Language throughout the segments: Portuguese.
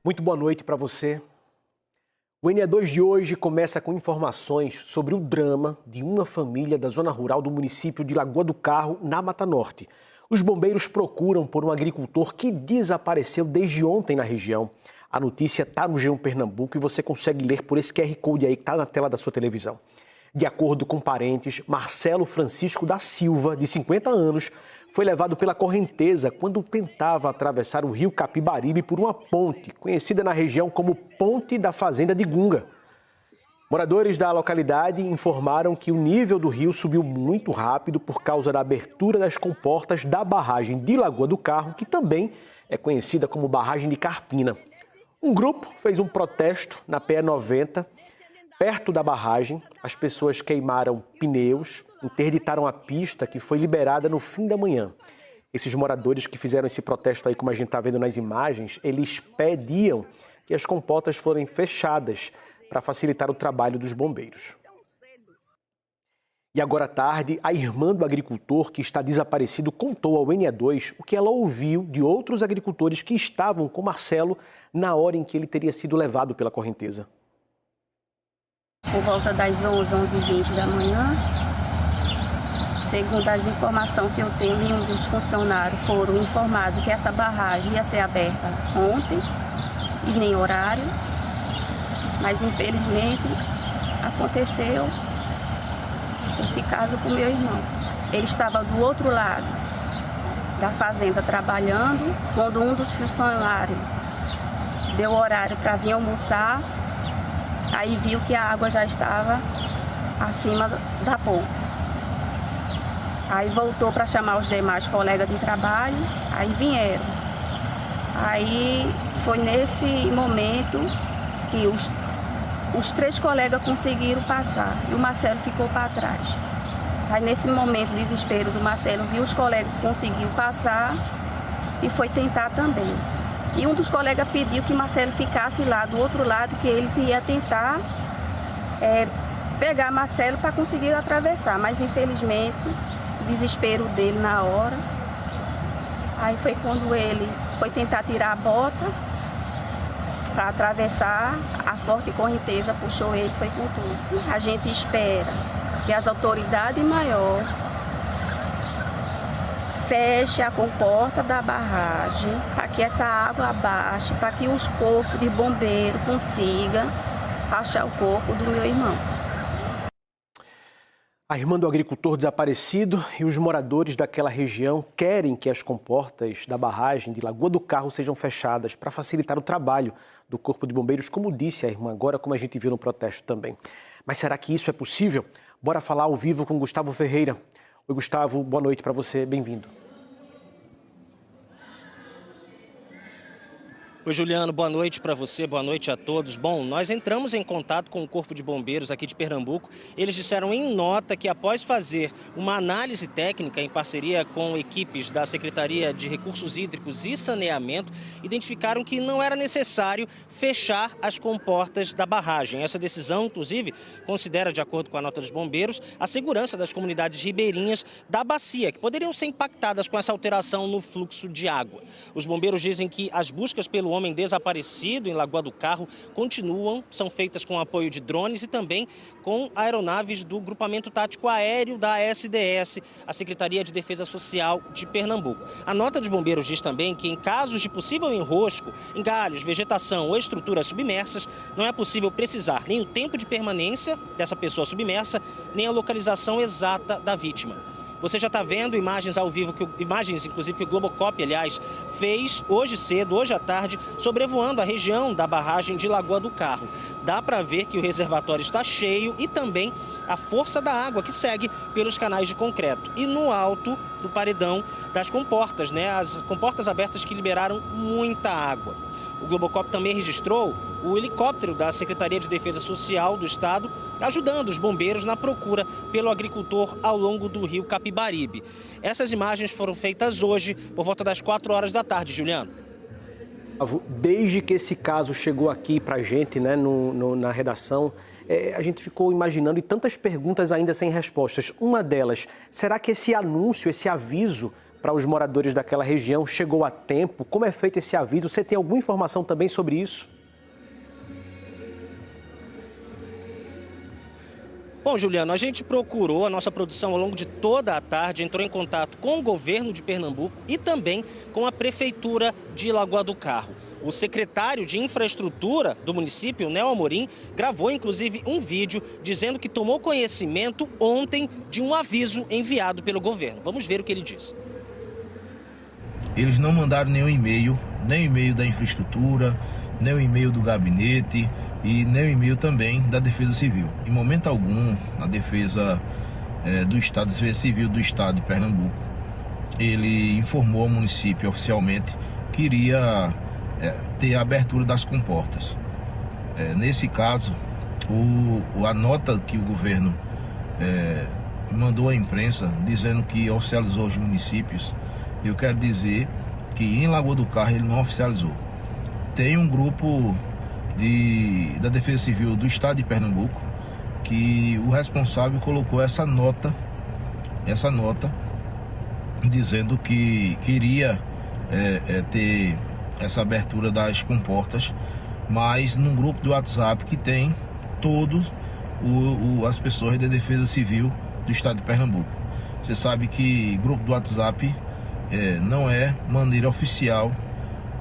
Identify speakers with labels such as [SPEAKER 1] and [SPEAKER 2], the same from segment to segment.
[SPEAKER 1] Muito boa noite para você. O NE2 de hoje começa com informações sobre o drama de uma família da zona rural do município de Lagoa do Carro, na Mata Norte. Os bombeiros procuram por um agricultor que desapareceu desde ontem na região. A notícia está no G1 Pernambuco e você consegue ler por esse QR Code aí que está na tela da sua televisão. De acordo com parentes, Marcelo Francisco da Silva, de 50 anos, foi levado pela correnteza quando tentava atravessar o rio Capibaribe por uma ponte, conhecida na região como Ponte da Fazenda de Gunga. Moradores da localidade informaram que o nível do rio subiu muito rápido por causa da abertura das comportas da barragem de Lagoa do Carro, que também é conhecida como barragem de Carpina. Um grupo fez um protesto na PE 90, perto da barragem. As pessoas queimaram pneus, interditaram a pista que foi liberada no fim da manhã. Esses moradores que fizeram esse protesto aí, como a gente está vendo nas imagens, eles pediam que as comportas forem fechadas para facilitar o trabalho dos bombeiros. E agora à tarde, a irmã do agricultor que está desaparecido contou ao NE2 o que ela ouviu de outros agricultores que estavam com Marcelo na hora em que ele teria sido levado pela correnteza.
[SPEAKER 2] Por volta das 11h20 da manhã, segundo as informações que eu tenho, nenhum dos funcionários foram informados que essa barragem ia ser aberta ontem e nem horário, mas infelizmente aconteceu esse caso com meu irmão. Ele estava do outro lado da fazenda trabalhando, quando um dos funcionários deu horário para vir almoçar, aí viu que a água já estava acima da ponte. Aí voltou para chamar os demais colegas de trabalho, aí vieram. Aí foi nesse momento que os 3 colegas conseguiram passar e o Marcelo ficou para trás. Aí nesse momento, o desespero do Marcelo, viu os colegas que conseguiram passar e foi tentar também. E um dos colegas pediu que Marcelo ficasse lá do outro lado, que eles iam tentar pegar Marcelo para conseguir atravessar. Mas infelizmente, o desespero dele na hora. Aí foi quando ele foi tentar tirar a bota para atravessar, a forte correnteza puxou ele, foi com tudo. A gente espera que as autoridades maiores fechem a comporta da barragem para que essa água abaixe, para que os corpos de bombeiro consigam achar o corpo do meu irmão.
[SPEAKER 1] A irmã do agricultor desaparecido e os moradores daquela região querem que as comportas da barragem de Lagoa do Carro sejam fechadas para facilitar o trabalho do Corpo de Bombeiros, como disse a irmã agora, como a gente viu no protesto também. Mas será que isso é possível? Bora falar ao vivo com Gustavo Ferreira. Oi, Gustavo, boa noite para você, bem-vindo.
[SPEAKER 3] Oi, Juliano, boa noite para você, boa noite a todos. Bom, nós entramos em contato com o Corpo de Bombeiros aqui de Pernambuco. Eles disseram em nota que após fazer uma análise técnica em parceria com equipes da Secretaria de Recursos Hídricos e Saneamento, identificaram que não era necessário fechar as comportas da barragem. Essa decisão, inclusive, considera, de acordo com a nota dos bombeiros, a segurança das comunidades ribeirinhas da bacia, que poderiam ser impactadas com essa alteração no fluxo de água. Os bombeiros dizem que as buscas pelo homem desaparecido em Lagoa do Carro continuam, são feitas com apoio de drones e também com aeronaves do Grupamento Tático Aéreo da SDS, a Secretaria de Defesa Social de Pernambuco. A nota dos bombeiros diz também que em casos de possível enrosco em galhos, vegetação ou estruturas submersas, não é possível precisar nem o tempo de permanência dessa pessoa submersa, nem a localização exata da vítima. Você já está vendo imagens ao vivo, imagens inclusive que o Globocop, aliás, fez hoje cedo, hoje à tarde, sobrevoando a região da barragem de Lagoa do Carro. Dá para ver que o reservatório está cheio e também a força da água que segue pelos canais de concreto. E no alto do paredão das comportas, né? As comportas abertas que liberaram muita água. O Globocop também registrou o helicóptero da Secretaria de Defesa Social do Estado, ajudando os bombeiros na procura pelo agricultor ao longo do rio Capibaribe. Essas imagens foram feitas hoje, por volta das 4 horas da tarde, Juliano.
[SPEAKER 1] Desde que esse caso chegou aqui para a gente, né, na redação, a gente ficou imaginando e tantas perguntas ainda sem respostas. Uma delas, será que esse anúncio, esse aviso para os moradores daquela região chegou a tempo? Como é feito esse aviso? Você tem alguma informação também sobre isso?
[SPEAKER 3] Bom, Juliano, a gente procurou, a nossa produção ao longo de toda a tarde entrou em contato com o governo de Pernambuco e também com a prefeitura de Lagoa do Carro. O secretário de Infraestrutura do município, Nel Amorim, gravou inclusive um vídeo dizendo que tomou conhecimento ontem de um aviso enviado pelo governo. Vamos ver o que ele disse.
[SPEAKER 4] Eles não mandaram nenhum e-mail, nem o e-mail da infraestrutura, nem o e-mail do gabinete e nem o e-mail também da Defesa Civil. Em momento algum, a Defesa do Estado, a Defesa Civil do Estado de Pernambuco, ele informou ao município oficialmente que iria ter a abertura das comportas. Nesse caso, a nota que o governo mandou à imprensa, dizendo que oficializou os municípios, eu quero dizer que em Lagoa do Carro ele não oficializou. Tem um grupo da Defesa Civil do Estado de Pernambuco que o responsável colocou essa nota dizendo que queria ter essa abertura das comportas, mas num grupo do WhatsApp que tem todas as pessoas da Defesa Civil do Estado de Pernambuco. Você sabe que grupo do WhatsApp não é maneira oficial,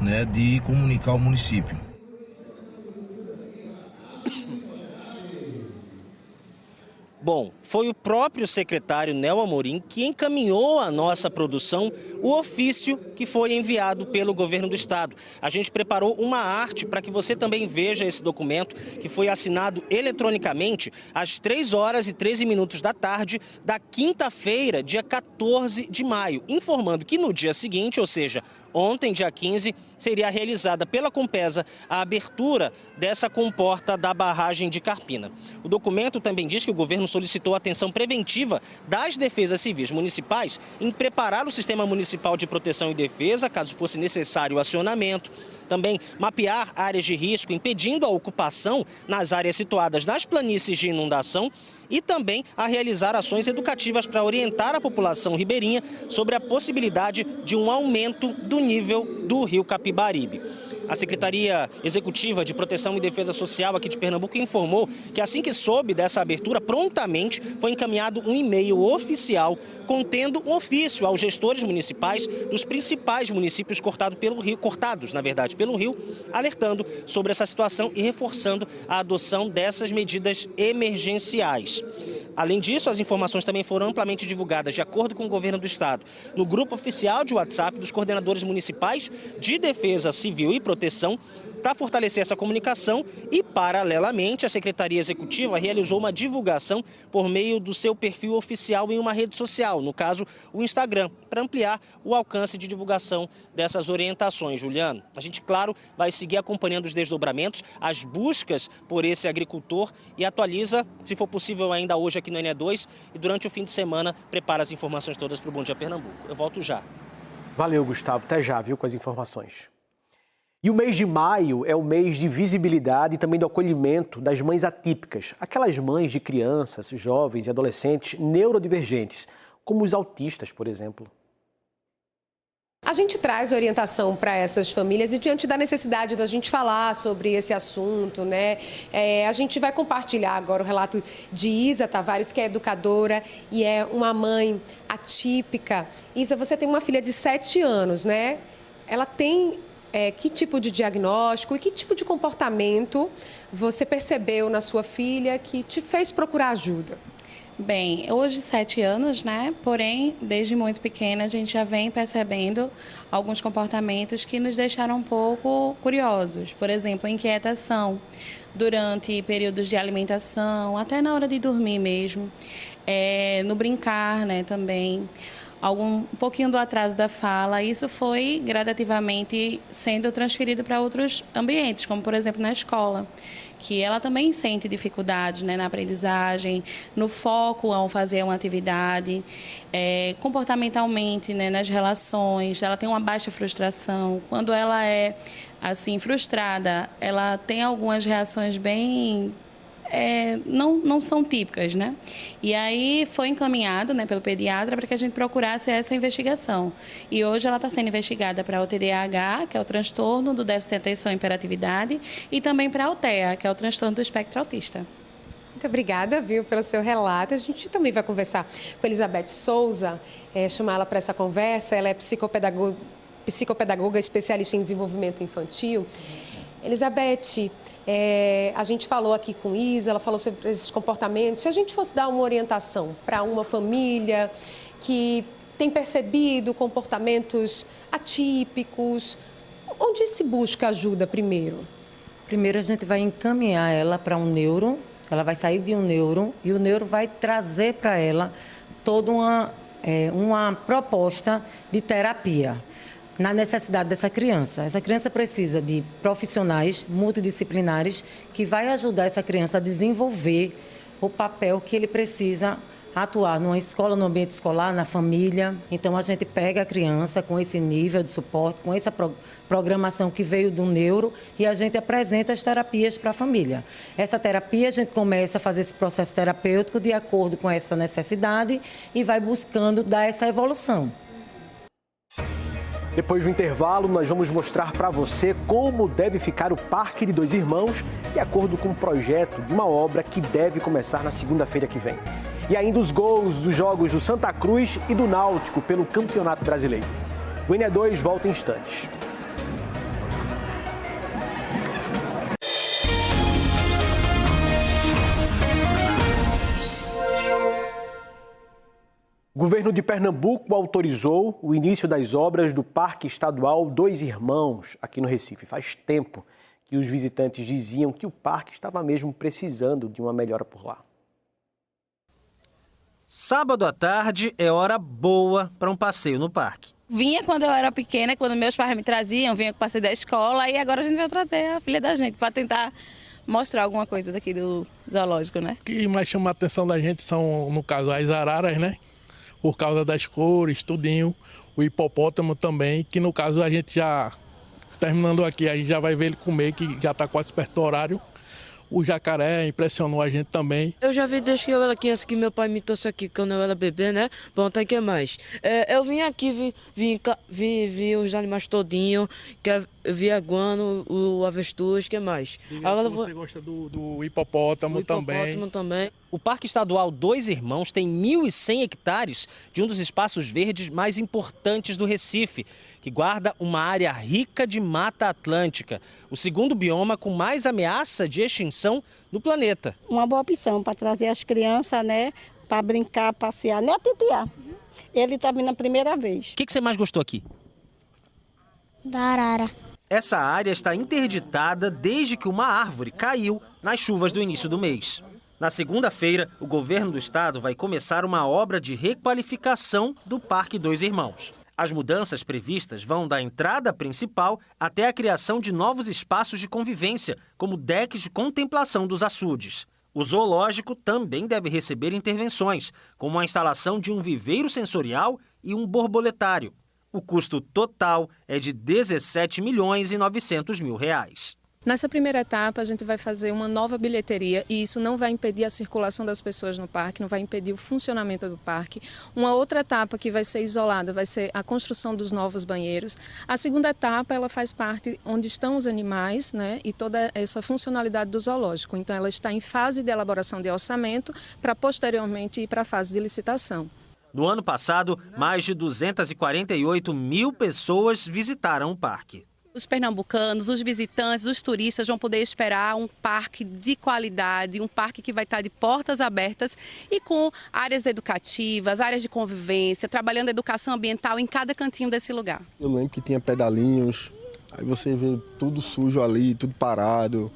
[SPEAKER 4] né, de comunicar ao município.
[SPEAKER 3] Bom, foi o próprio secretário Nel Amorim que encaminhou à nossa produção o ofício que foi enviado pelo governo do estado. A gente preparou uma arte para que você também veja esse documento, que foi assinado eletronicamente às 3h13 da tarde da quinta-feira, dia 14 de maio, informando que no dia seguinte, ou seja, ontem, dia 15, seria realizada pela Compesa a abertura dessa comporta da barragem de Carpina. O documento também diz que o governo solicitou atenção preventiva das defesas civis municipais em preparar o sistema municipal de proteção e defesa, caso fosse necessário o acionamento. Também mapear áreas de risco, impedindo a ocupação nas áreas situadas nas planícies de inundação e também a realizar ações educativas para orientar a população ribeirinha sobre a possibilidade de um aumento do nível do rio Capibaribe. A Secretaria Executiva de Proteção e Defesa Social aqui de Pernambuco informou que assim que soube dessa abertura, prontamente foi encaminhado um e-mail oficial contendo um ofício aos gestores municipais dos principais municípios cortados pelo rio, alertando sobre essa situação e reforçando a adoção dessas medidas emergenciais. Além disso, as informações também foram amplamente divulgadas, de acordo com o governo do estado, no grupo oficial de WhatsApp dos coordenadores municipais de Defesa Civil e Proteção, para fortalecer essa comunicação e, paralelamente, a Secretaria Executiva realizou uma divulgação por meio do seu perfil oficial em uma rede social, no caso, o Instagram, para ampliar o alcance de divulgação dessas orientações. Juliano, a gente, claro, vai seguir acompanhando os desdobramentos, as buscas por esse agricultor e atualiza, se for possível ainda hoje aqui no NE2 e durante o fim de semana prepara as informações todas para o Bom Dia Pernambuco. Eu volto já.
[SPEAKER 1] Valeu, Gustavo. Até já, viu, com as informações. E o mês de maio é o mês de visibilidade e também do acolhimento das mães atípicas, aquelas mães de crianças, jovens e adolescentes neurodivergentes, como os autistas, por exemplo.
[SPEAKER 5] A gente traz orientação para essas famílias e diante da necessidade da gente falar sobre esse assunto, né? A gente vai compartilhar agora o relato de Isa Tavares, que é educadora e é uma mãe atípica. Isa, você tem uma filha de 7 anos, né? Ela tem que tipo de diagnóstico e que tipo de comportamento você percebeu na sua filha que te fez procurar ajuda?
[SPEAKER 6] Bem, hoje 7 anos, né? Porém, desde muito pequena, a gente já vem percebendo alguns comportamentos que nos deixaram um pouco curiosos. Por exemplo, inquietação durante períodos de alimentação, até na hora de dormir mesmo. No brincar, né, também. Um pouquinho do atraso da fala, isso foi gradativamente sendo transferido para outros ambientes, como por exemplo na escola, que ela também sente dificuldades, né, na aprendizagem, no foco ao fazer uma atividade, comportamentalmente, né, nas relações, ela tem uma baixa frustração. Quando ela é assim frustrada, ela tem algumas reações bem não são típicas, né? E aí foi encaminhado, né, pelo pediatra para que a gente procurasse essa investigação. E hoje ela está sendo investigada para o TDAH, que é o transtorno do déficit de atenção e hiperatividade, e também para a TEA, que é o transtorno do espectro autista.
[SPEAKER 5] Muito obrigada, viu, pelo seu relato. A gente também vai conversar com Elizabeth Souza, chamar ela para essa conversa. Ela é psicopedagoga especialista em desenvolvimento infantil. Elizabeth, a gente falou aqui com Isa, ela falou sobre esses comportamentos. Se a gente fosse dar uma orientação para uma família que tem percebido comportamentos atípicos, onde se busca ajuda primeiro?
[SPEAKER 7] Primeiro a gente vai encaminhar ela para um neuro, ela vai sair de um neuro e o neuro vai trazer para ela toda uma proposta de terapia na necessidade dessa criança. Essa criança precisa de profissionais multidisciplinares que vai ajudar essa criança a desenvolver o papel que ele precisa atuar numa escola, no ambiente escolar, na família. Então, a gente pega a criança com esse nível de suporte, com essa programação que veio do neuro e a gente apresenta as terapias para a família. Essa terapia, a gente começa a fazer esse processo terapêutico de acordo com essa necessidade e vai buscando dar essa evolução.
[SPEAKER 1] Depois do intervalo, nós vamos mostrar para você como deve ficar o Parque de Dois Irmãos, de acordo com o projeto de uma obra que deve começar na segunda-feira que vem. E ainda os gols dos jogos do Santa Cruz e do Náutico pelo Campeonato Brasileiro. O NE2 volta em instantes. O governo de Pernambuco autorizou o início das obras do Parque Estadual Dois Irmãos, aqui no Recife. Faz tempo que os visitantes diziam que o parque estava mesmo precisando de uma melhora por lá.
[SPEAKER 3] Sábado à tarde é hora boa para um passeio no parque.
[SPEAKER 8] Vinha quando eu era pequena, quando meus pais me traziam, vinha com o passeio da escola e agora a gente vai trazer a filha da gente para tentar mostrar alguma coisa daqui do zoológico, né?
[SPEAKER 9] O que mais chama a atenção da gente são, no caso, as araras, né? Por causa das cores, tudinho. O hipopótamo também, que no caso a gente já, terminando aqui, a gente já vai ver ele comer, que já está quase perto do horário. O jacaré impressionou a gente também.
[SPEAKER 10] Eu já vi desde que eu era criança que meu pai me trouxe aqui quando eu era bebê, né? Bom, até que mais. Eu vim aqui, vi os animais todinho, eu vi a iguana, o avestruz, que mais?
[SPEAKER 9] Agora você gosta do hipopótamo também.
[SPEAKER 10] Hipopótamo também.
[SPEAKER 3] O Parque Estadual Dois Irmãos tem 1.100 hectares de um dos espaços verdes mais importantes do Recife, que guarda uma área rica de Mata Atlântica, o segundo bioma com mais ameaça de extinção no planeta.
[SPEAKER 11] Uma boa opção para trazer as crianças, né, para brincar, passear, né, titiar. Ele está vindo a primeira vez.
[SPEAKER 3] O que você mais gostou aqui?
[SPEAKER 12] Da arara.
[SPEAKER 3] Essa área está interditada desde que uma árvore caiu nas chuvas do início do mês. Na segunda-feira, o governo do estado vai começar uma obra de requalificação do Parque Dois Irmãos. As mudanças previstas vão da entrada principal até a criação de novos espaços de convivência, como decks de contemplação dos açudes. O zoológico também deve receber intervenções, como a instalação de um viveiro sensorial e um borboletário. O custo total é de R$ 17.900.000.
[SPEAKER 13] Nessa primeira etapa, a gente vai fazer uma nova bilheteria e isso não vai impedir a circulação das pessoas no parque, não vai impedir o funcionamento do parque. Uma outra etapa que vai ser isolada vai ser a construção dos novos banheiros. A segunda etapa, ela faz parte onde estão os animais, né, e toda essa funcionalidade do zoológico. Então, ela está em fase de elaboração de orçamento para posteriormente ir para a fase de licitação.
[SPEAKER 3] No ano passado, mais de 248 mil pessoas visitaram o parque.
[SPEAKER 14] Os pernambucanos, os visitantes, os turistas vão poder esperar um parque de qualidade, um parque que vai estar de portas abertas e com áreas educativas, áreas de convivência, trabalhando a educação ambiental em cada cantinho desse lugar.
[SPEAKER 15] Eu lembro que tinha pedalinhos, aí você vê tudo sujo ali, tudo parado.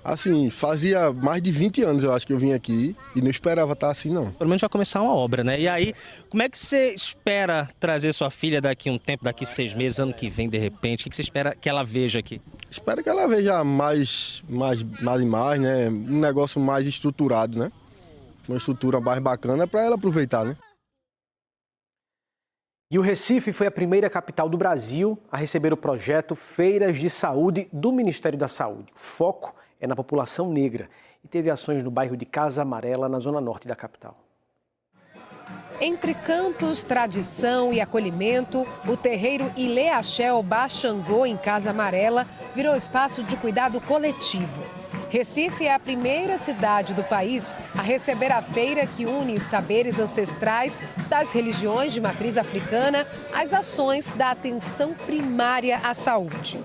[SPEAKER 15] Assim, fazia mais de 20 anos eu acho que eu vim aqui e não esperava estar assim, não.
[SPEAKER 3] Pelo menos vai começar uma obra, né? E aí, como é que você espera trazer sua filha daqui um tempo, daqui 6 meses, ano que vem, de repente? O que você espera que ela veja aqui?
[SPEAKER 15] Espero que ela veja mais, né? Um negócio mais estruturado, né? Uma estrutura mais bacana para ela aproveitar, né?
[SPEAKER 1] E o Recife foi a primeira capital do Brasil a receber o projeto Feiras de Saúde do Ministério da Saúde. O foco é na população negra. e teve ações no bairro de Casa Amarela, na zona norte da capital.
[SPEAKER 5] Entre cantos, tradição e acolhimento, o terreiro Ileaxel Baxangô, em Casa Amarela, virou espaço de cuidado coletivo. Recife é a primeira cidade do país a receber a feira que une saberes ancestrais das religiões de matriz africana às ações da atenção primária à saúde.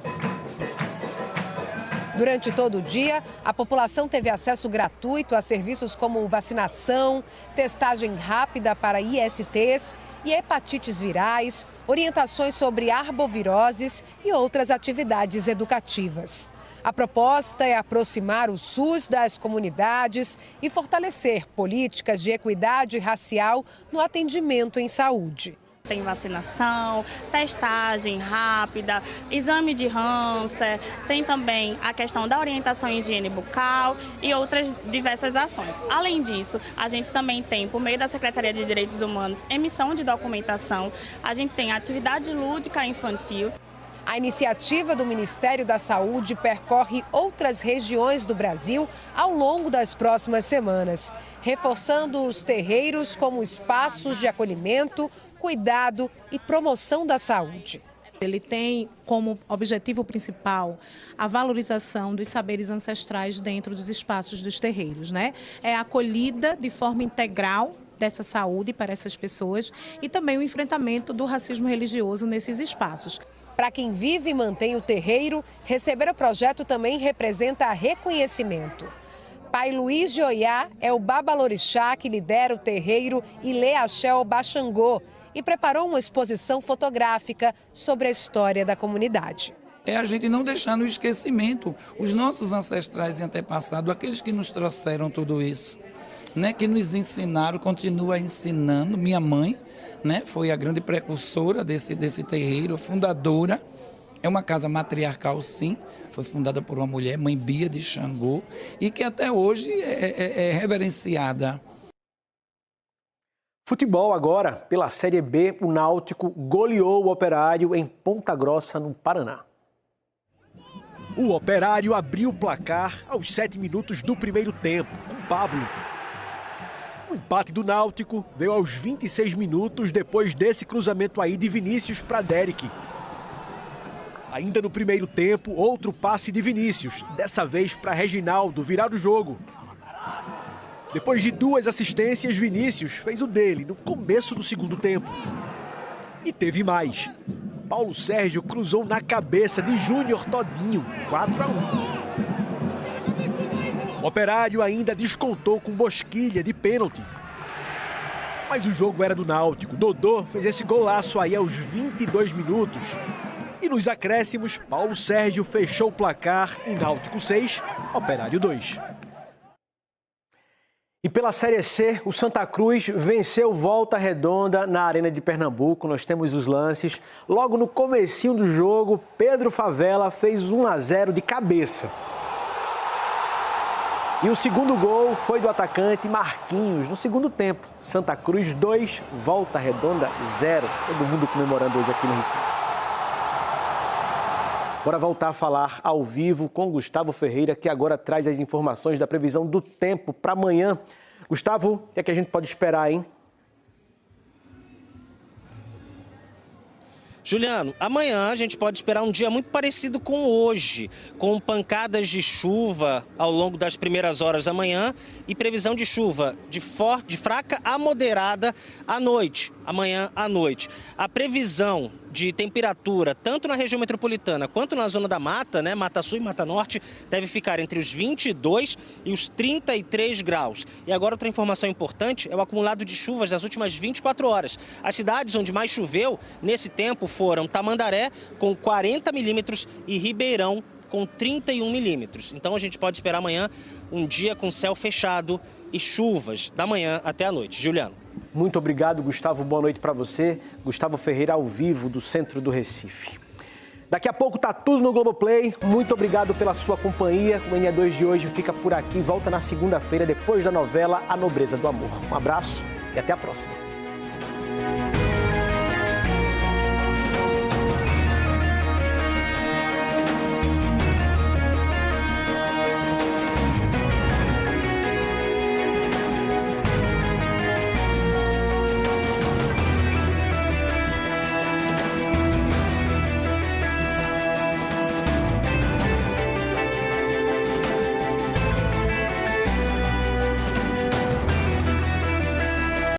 [SPEAKER 5] Durante todo o dia, a população teve acesso gratuito a serviços como vacinação, testagem rápida para ISTs e hepatites virais, orientações sobre arboviroses e outras atividades educativas. A proposta é aproximar o SUS das comunidades e fortalecer políticas de equidade racial no atendimento em saúde.
[SPEAKER 16] Tem vacinação, testagem rápida, exame de Hansen, tem também a questão da orientação em higiene bucal e outras diversas ações. Além disso, a gente também tem, por meio da Secretaria de Direitos Humanos, emissão de documentação, a gente tem atividade lúdica infantil.
[SPEAKER 5] A iniciativa do Ministério da Saúde percorre outras regiões do Brasil ao longo das próximas semanas, reforçando os terreiros como espaços de acolhimento, cuidado e promoção da saúde.
[SPEAKER 17] Ele tem como objetivo principal a valorização dos saberes ancestrais dentro dos espaços dos terreiros, né? É a acolhida de forma integral dessa saúde para essas pessoas e também o enfrentamento do racismo religioso nesses espaços.
[SPEAKER 5] Para quem vive e mantém o terreiro, receber o projeto também representa reconhecimento. Pai Luiz de Oiá é o babalorixá que lidera o terreiro Ileaxel Baxangô e preparou uma exposição fotográfica sobre a história da comunidade.
[SPEAKER 18] É a gente não deixar no esquecimento os nossos ancestrais e antepassados, aqueles que nos trouxeram tudo isso, né, que nos ensinaram, continua ensinando. Minha mãe, né, foi a grande precursora desse terreiro, fundadora. É uma casa matriarcal, sim, foi fundada por uma mulher, Mãe Bia de Xangô, e que até hoje é reverenciada.
[SPEAKER 1] Futebol agora, pela Série B, o Náutico goleou o Operário em Ponta Grossa, no Paraná. O Operário abriu o placar aos 7 minutos do primeiro tempo, com Pablo. O empate do Náutico veio aos 26 minutos depois desse cruzamento aí de Vinícius para Derek. Ainda no primeiro tempo, outro passe de Vinícius, dessa vez para Reginaldo virar o jogo. Depois de 2 assistências, Vinícius fez o dele no começo do segundo tempo. E teve mais. Paulo Sérgio cruzou na cabeça de Júnior Todinho, 4-1. O Operário ainda descontou com Bosquilha de pênalti. Mas o jogo era do Náutico. Dodô fez esse golaço aí aos 22 minutos. E nos acréscimos, Paulo Sérgio fechou o placar em Náutico 6, Operário 2. E pela Série C, o Santa Cruz venceu Volta Redonda na Arena de Pernambuco. Nós temos os lances. Logo no comecinho do jogo, Pedro Favela fez 1-0 de cabeça. E o segundo gol foi do atacante Marquinhos no segundo tempo. Santa Cruz 2, Volta Redonda 0. Todo mundo comemorando hoje aqui no Recife. Bora voltar a falar ao vivo com Gustavo Ferreira, que agora traz as informações da previsão do tempo para amanhã. Gustavo, o que é que a gente pode esperar, hein?
[SPEAKER 3] Juliano, amanhã a gente pode esperar um dia muito parecido com hoje, com pancadas de chuva ao longo das primeiras horas da manhã e previsão de chuva de fraca a moderada à noite, amanhã à noite. A previsão de temperatura, tanto na região metropolitana quanto na zona da Mata, né, Mata Sul e Mata Norte, deve ficar entre os 22 e os 33 graus. E agora outra informação importante é o acumulado de chuvas das últimas 24 horas. As cidades onde mais choveu nesse tempo foram Tamandaré, com 40 milímetros, e Ribeirão, com 31 milímetros. Então a gente pode esperar amanhã um dia com céu fechado e chuvas da manhã até a noite. Juliano.
[SPEAKER 1] Muito obrigado, Gustavo. Boa noite para você. Gustavo Ferreira, ao vivo, do centro do Recife. Daqui a pouco tá tudo no Globoplay. Muito obrigado pela sua companhia. O NE2 de hoje fica por aqui. Volta na segunda-feira, depois da novela A Nobreza do Amor. Um abraço e até a próxima.